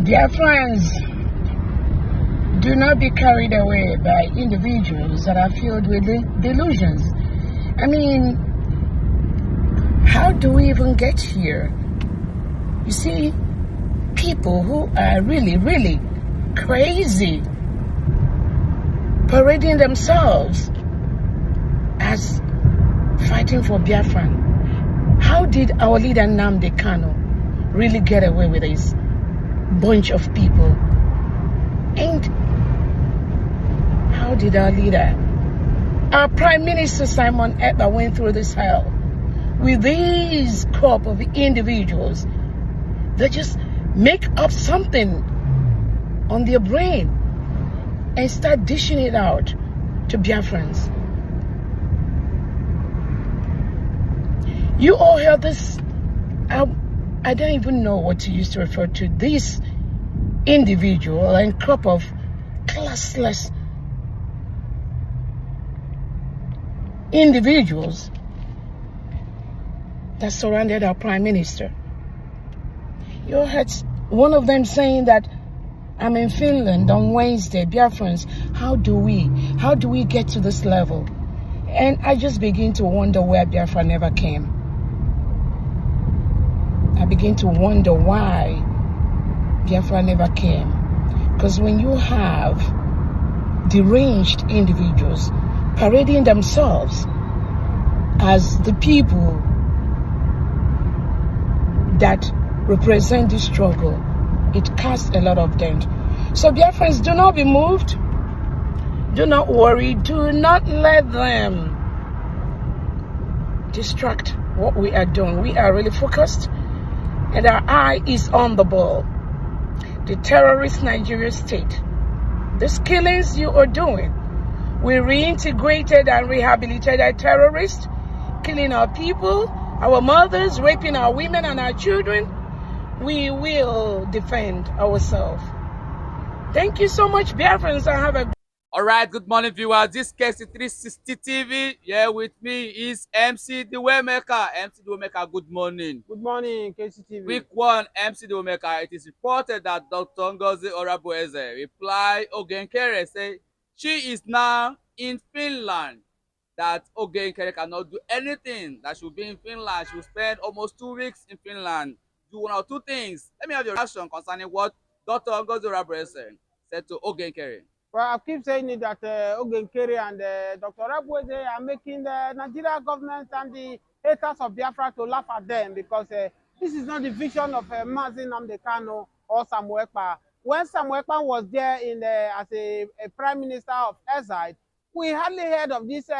Dear friends, do not be carried away by individuals that are filled with delusions. I mean, how do we even get here? You see, people who are really, really crazy, parading themselves as fighting for Biafran. How did our leader Nnamdi Kanu really get away with this bunch of people? And how did our leader, our Prime Minister Simon Ekpa, went through this hell with these crop of individuals that just make up something on their brain and start dishing it out to Biafrans? You all heard this. I don't even know what to use to refer to this individual and crop of classless individuals that surrounded our Prime Minister. You heard one of them saying that I'm in Finland on Wednesday. Biafrans, how do we get to this level? And I just begin to wonder where Biafra never came. I begin to wonder why Biafra never came. Because when you have deranged individuals parading themselves as the people that represent this struggle, it casts a lot of dent. So Biafrans, do not be moved. Do not worry. Do not let them distract what we are doing. We are really focused and our eye is on the ball. The terrorist Nigeria state, these killings you are doing, we reintegrated and rehabilitated terrorists, killing our people, our mothers, raping our women and our children. We will defend ourselves. Thank you so much, Biafrans, and have a... All right, good morning, viewers. This Kacee 360 TV. Here with me is MC the Waymaker. MC the Waymaker, good morning. Good morning, Kacee TV. Week one, MC the Waymaker. It is reported that Dr. NGOZI ORABUEZE replied NKERE say she is now in Finland. That NKERE cannot do anything. That she will be in Finland. She will spend almost 2 weeks in Finland. Do one or two things. Let me have your reaction concerning what Dr. NGOZI ORABUEZE said to NKERE. Well, I keep saying it that NKERE and Dr. ORABUEZE are making the Nigeria government and the haters of Biafra to laugh at them, because this is not the vision of Mazi Nnamdi Kanu or Samuel Ekpa. When Samuel Ekpa was there as a prime minister of exile, we hardly heard of this this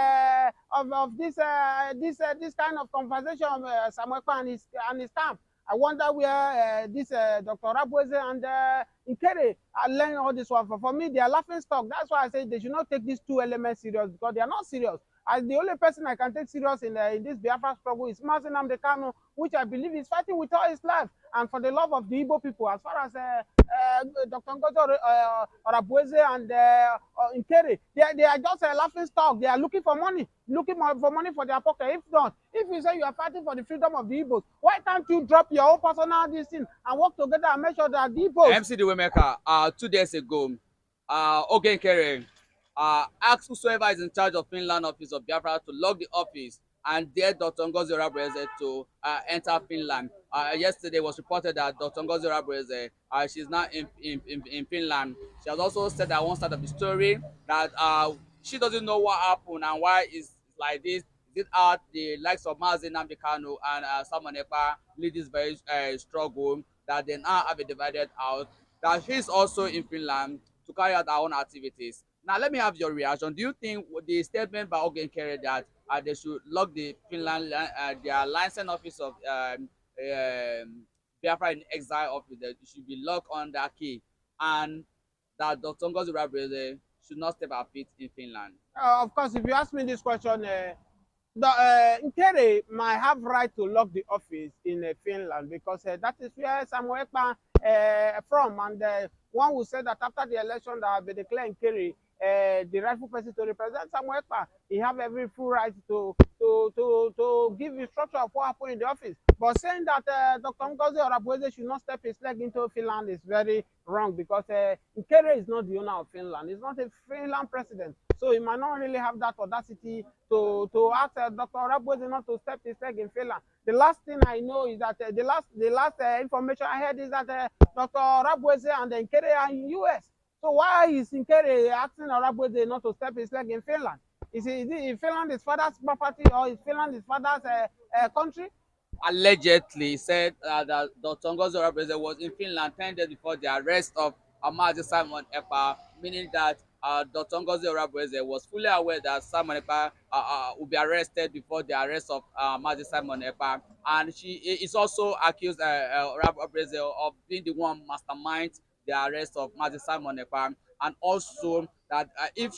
kind of conversation of Samuel Ekpa and his camp. I wonder where this Dr. ORABUEZE and NKERE are learning all this one. For me, they are laughing stock. That's why I say they should not take these two elements serious, because they are not serious. As the only person I can take serious in this Biafra struggle is Mazi Nnamdi Kanu, which I believe is fighting with all his life and for the love of the Igbo people. As far as Dr. NGOZI ORABUEZE and NKERE, they are just a laughing stock. They are looking for money for their pocket. If not, if you say you are fighting for the freedom of the Igbos, why can't you drop your own personal thing and work together and make sure that the Igbos... MC the Waymaker, 2 days ago, NKERE asked whosoever is in charge of Finland office of Biafra to lock the office and dare Dr. NGOZI ORABUEZE to enter Finland. Yesterday was reported that Dr. NGOZI ORABUEZE, she's now in Finland. She has also said that one side of the story that she doesn't know what happened and why it's like this. Is it out the likes of Mazi Nnamdi Kanu and Samuel Ekpa lead this very struggle, that they now have a divided out, that she's also in Finland to carry out her own activities. Now, let me have your reaction. Do you think the statement by NKERE that they should lock the Finland, their license office of Biafra in exile office, that it should be locked on that key, and that Dr. NGOZI ORABUEZE should not step her feet in Finland? Of course, if you ask me this question, NKERE might have right to lock the office in Finland, because that is where Samuel Ekpa from, and one would say that after the election that have been declared NKERE the rightful person to represent Samuel Ekpa, he have every full right to give instruction of what happened in the office. But saying that Dr. NGOZI ORABUEZE should not step his leg into Finland is very wrong because NKERE is not the owner of Finland. He's not a Finland president. So he might not really have that audacity to ask Dr. ORABUEZE not to step his leg in Finland. The last thing I know is that the last information I heard is that Dr. ORABUEZE and NKERE are in US. So why is NKERE asking ORABUEZE not to step his leg in Finland? Is Finland his father's property or is Finland his father's country? Allegedly said that Dr. NGOZI ORABUEZE was in Finland 10 days before the arrest of Mazi Simon Ekpa, meaning that Dr. NGOZI ORABUEZE was fully aware that Simon Ekpa would be arrested before the arrest of Mazi Simon Ekpa, and she is also accused ORABUEZE of being the one mastermind the arrest of Mazi Simon Ekpa, and also that if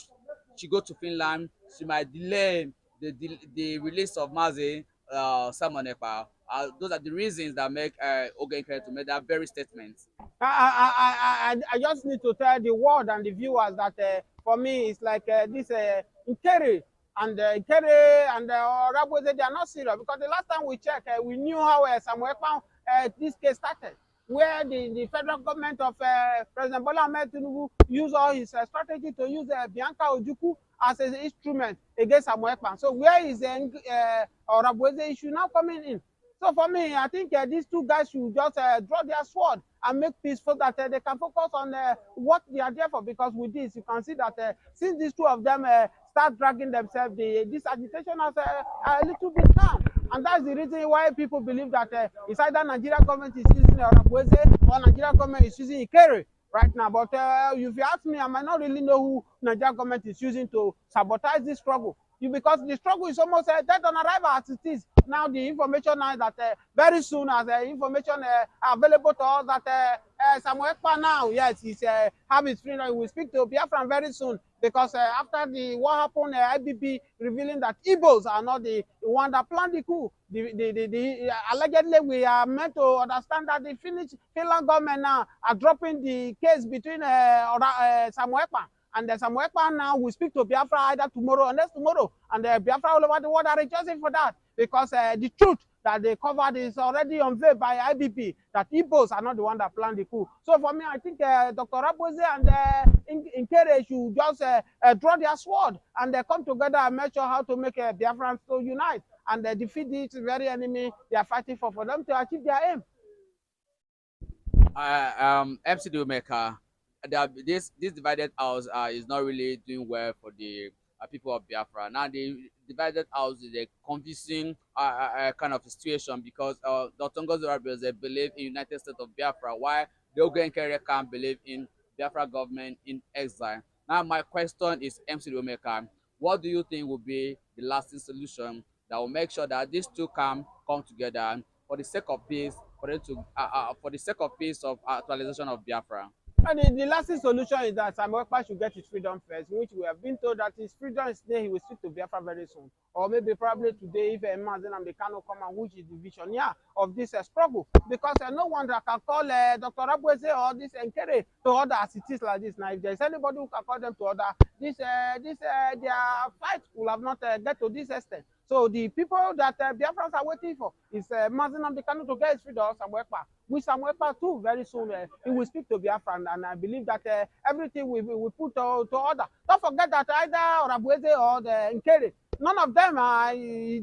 she go to Finland, she might delay the release of Mazi Simon Ekpa. Those are the reasons that make OGE NKERE to make that very statement. I just need to tell the world and the viewers that for me it's like this NKERE and ORABUEZE, they are not serious because the last time we checked, we knew how Samuel Ekpa this case started, where the federal government of President Bola Ahmed Tinubu used all his strategy to use Bianca Ojukwu as an instrument against Samuel Ekpa. So where is ORABUEZE issue now coming in? So for me, I think these two guys should just draw their sword and make peace so that they can focus on what they are there for. Because with this, you can see that since these two of them start dragging themselves, this agitation has a little bit down. And that's the reason why people believe that it's either Nigeria government is using ORABUEZE or Nigeria government is using NKERE right now. But if you ask me, I might not really know who Nigeria government is using to sabotage this struggle. Because the struggle is almost dead on arrival as it is. Now the information now that very soon as information available to us that Samuel Ekpa now, yes, he's have his freedom. We will speak to Biafran very soon because after what happened, IBB revealing that Igbos are not the one that planned the coup. Allegedly, we are meant to understand that the Finland government now are dropping the case between Samuel Ekpa. And Samuel Ekpa now will speak to Biafra either tomorrow or next tomorrow. And Biafra all over the world are rejoicing for that because the truth that they covered is already unveiled by IBP, that Igbos are not the one that planned the coup. So for me, I think Dr. ORABUEZE and NKERE should just draw their sword and come together and make sure how to make Biafrans to unite and defeat this very enemy they are fighting for them to achieve their aim. MC Maker, this divided house is not really doing well for the people of Biafra. Now the divided house is a confusing kind of situation because Dr. NGOZI ORABUEZE believe in United States of Biafra, while the OGE NKERE can't believe in Biafra government in exile. Now my question is MC Maker, what do you think will be the lasting solution that will make sure that these two can come together for the sake of peace, for the sake of peace of actualization of Biafra? And the lasting solution is that Samuel Ekpa should get his freedom first, which we have been told that his freedom is there. He will speak to Biafra very soon. Or maybe probably today if Mazi Nnamdi Kanu come and which is the visionary of this struggle. Because no one that can call Dr. ORABUEZE or this NKERE to order as it is like this. Now, if there's anybody who can call them to order, their fight will have not get to this extent. So the people that Biafrans are waiting for is Mazi Nnamdi Kanu to get his freedom, Samuel Ekpa. With Samuel Ekpa too, very soon he will speak to Biafra, and I believe that everything will put to order. Don't forget that either ORABUEZE or the NKERE, none of them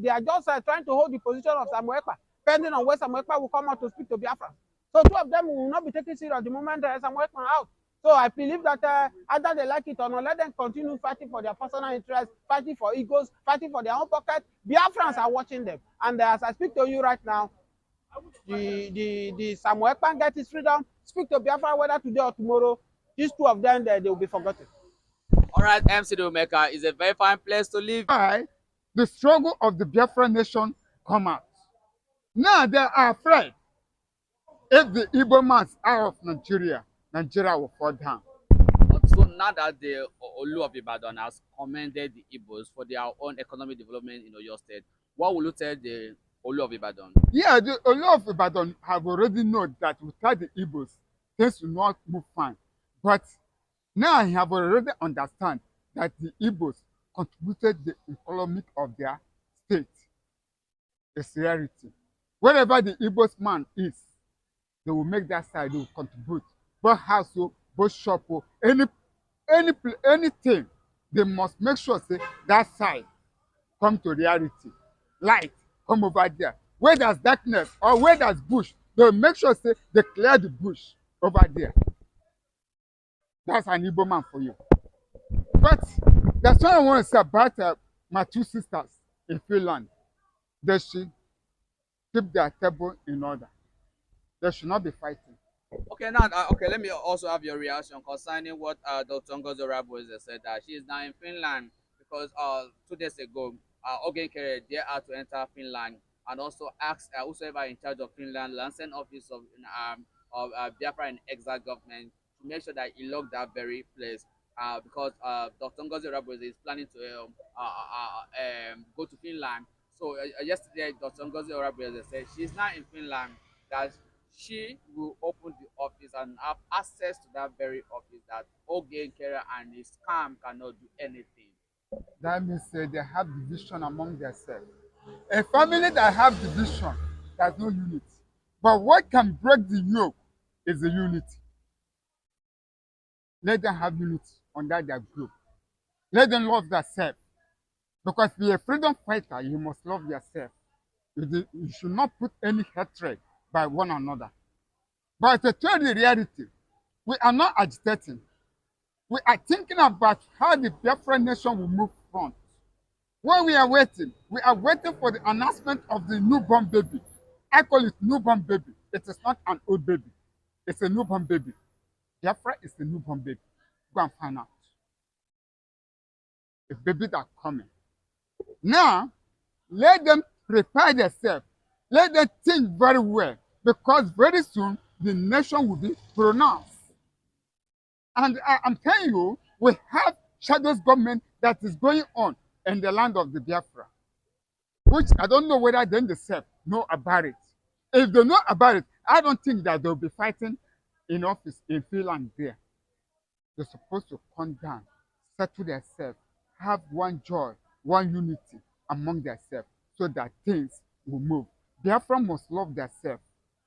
they are just trying to hold the position of Samuel Ekpa, depending on where Samuel Ekpa will come out to speak to Biafra. So two of them will not be taken serious the moment Samuel Ekpa out. So I believe that either they like it or not, let them continue fighting for their personal interests, fighting for egos, fighting for their own pocket. Biafrans are watching them. And as I speak to you right now, the Samuel Ekpa get his freedom, speak to Biafra whether today or tomorrow, these two of them, they will be forgotten. All right, MC Maker is a very fine place to live. Why the struggle of the Biafra nation come out. Now they are afraid if the Igbo mans are of Nigeria, Nigeria will fall down. So now that the Olu of Ibadan has commended the Igbos for their own economic development in Oyo State, what will you tell the Olu of Ibadan? Yeah, the Olu of Ibadan have already known that without the Igbos, things will not move fine. But now he have already understand that the Igbos contributed the economic of their state. It's reality. Wherever the Igbo's man is, they will make that side, they will contribute. Both house, both shop, anything, they must make sure say that side come to reality. Light come over there. Where there's darkness or where there's bush, they will make sure say they clear the bush over there. That's an Igbo man for you. But that's what I want to say about my two sisters in Finland. They should keep their table in order. They should not be fighting. Okay, now, okay, let me also have your reaction concerning what Dr. NGOZI ORABUEZE said that she is now in Finland because 2 days ago, OGE they had to enter Finland and also ask whosoever in charge of Finland, Lancen office of Biafra and exile government to make sure that he locked that very place because Dr. NGOZI ORABUEZE is planning to go to Finland. So yesterday, Dr. NGOZI ORABUEZE said she's now in Finland, that she will open the office and have access to that very office that OGE NKERE and his scam cannot do anything. That means they have division among themselves. A family that have division, there's no unity. But what can break the yoke is the unity. Let them have unity under their group. Let them love themselves. Because if you're a freedom fighter, you must love yourself. You should not put any hatred by one another. But to tell the reality, we are not agitating. We are thinking about how the Biafra nation will move front. When we are waiting for the announcement of the newborn baby. I call it newborn baby. It is not an old baby. It's a newborn baby. Biafra is a newborn baby. Go and find out. A baby that's coming. Now, let them prepare themselves. Let them think very well. Because very soon, the nation will be pronounced. And I'm telling you, we have shadows government that is going on in the land of the Biafra, which I don't know whether they themselves know about it. If they know about it, I don't think that they'll be fighting in office in Finland there. They're supposed to come down, settle themselves, have one joy, one unity among themselves so that things will move. Biafra must love themselves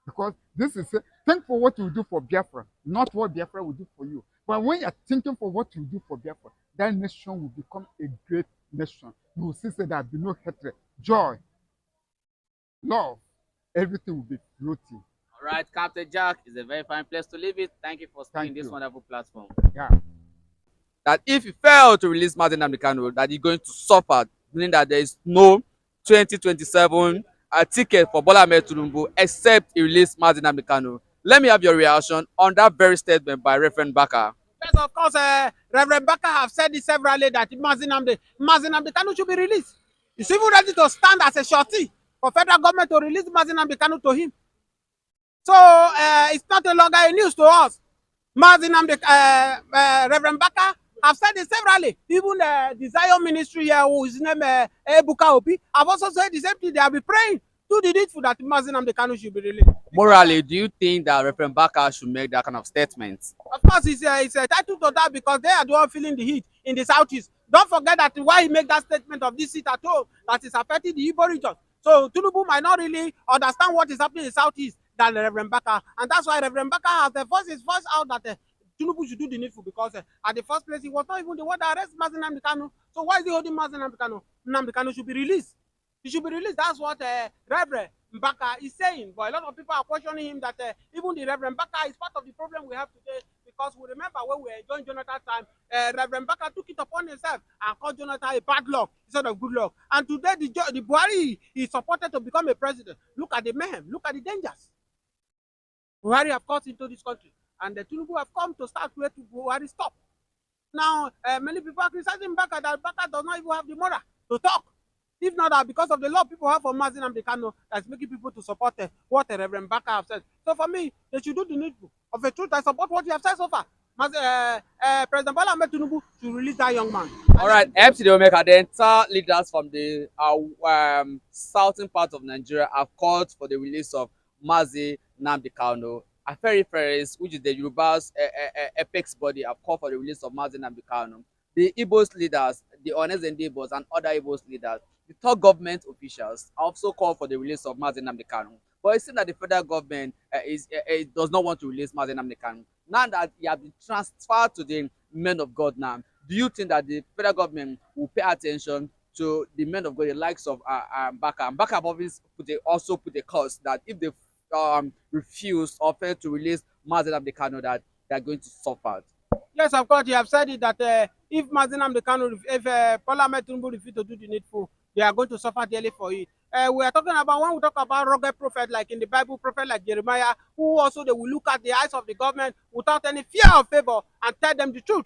because this is think for what you do for Biafra, not what Biafra will do for you. But when you're thinking for what you do for Biafra, that nation will become a great nation. You will see that there will be no hatred, joy, love, everything will be floating. All right, Captain Jack, is a very fine place to leave it. Thank you for speaking this wonderful platform. Yeah. That if you fail to release Mazi Nnamdi Kanu, that you're going to suffer, meaning that there is no 2027 ticket for Bola Ahmed Tinubu except he release Mazi Nnamdi Kanu. Let me have your reaction on that very statement by Reverend Baka. Yes, of course, Reverend Baka have said this severally that Mazi Nnamdi Kanu should be released. He's even ready to stand as a shorty for federal government to release Mazi Nnamdi Kanu to him. So it's not no longer a news to us. Reverend Baka have said it severally. Even the Zion ministry here, who is named Ebuka Obi, have also said the same thing. They have been praying to the needful that Mazi Nnamdi Kanu should be released. Morally, do you think that Reverend Baka should make that kind of statement? Of course, it's entitled to that because they are the one feeling the heat in the southeast. Don't forget that why he make that statement of this seat at all, that is affecting the Igbo region. So Tinubu might not really understand what is happening in the southeast than Reverend Baka, and that's why Reverend Baka has the voice out that Tinubu should do the needful because at the first place he was not even the one that arrested Mazi Nnamdi Kanu. So why is he holding Mazi Nnamdi Kanu? Nnamdi Kanu should be released. He should be released. That's what Reverend Baka is saying. But a lot of people are questioning him that even the Reverend Baka is part of the problem we have today because we remember when we were enjoying Jonathan's time, Reverend Baka took it upon himself and called Jonathan a bad luck instead of good luck. And today the Buhari is supported to become a president. Look at the mayhem. Look at the dangers Buhari have caused into this country. And the Tinubu have come to start where Buhari stop. Now, many people are criticizing Baka that Baka does not even have the moral to talk. If not that, because of the love people have for Mazi Nnamdi Kanu, that's making people to support what Reverend Baka have said. So for me, they should do the needful. Of the truth, I support what you have said so far. President Bola Ahmed Tinubu should release that young man. All right, MC the Omega, the entire leaders from the southern part of Nigeria have called for the release of Mazi Nnamdi Kanu. Aferiferes, which is the Yoruba's apex body, have called for the release of Mazi Nnamdi Kanu. The Igbo's leaders, the Honest and Igbos, and other Igbo's leaders, the top government officials also called for the release of Mazi Nnamdi Kanu. But it seems that the federal government does not want to release Mazi Nnamdi Kanu. Now that he has been transferred to the men of God now, do you think that the federal government will pay attention to the men of God, the likes of Baka? And Baka have also put a curse that if they refuse or fail to release Mazi Nnamdi Kanu, that they are going to suffer. Yes, of course, you have said it that if Mazi Nnamdi Kanu, if Parliament refuse to do the needful, they are going to suffer daily for it. We are talking about, when we talk about rugged prophet like in the Bible, prophet like Jeremiah, who also they will look at the eyes of the government without any fear or favor and tell them the truth.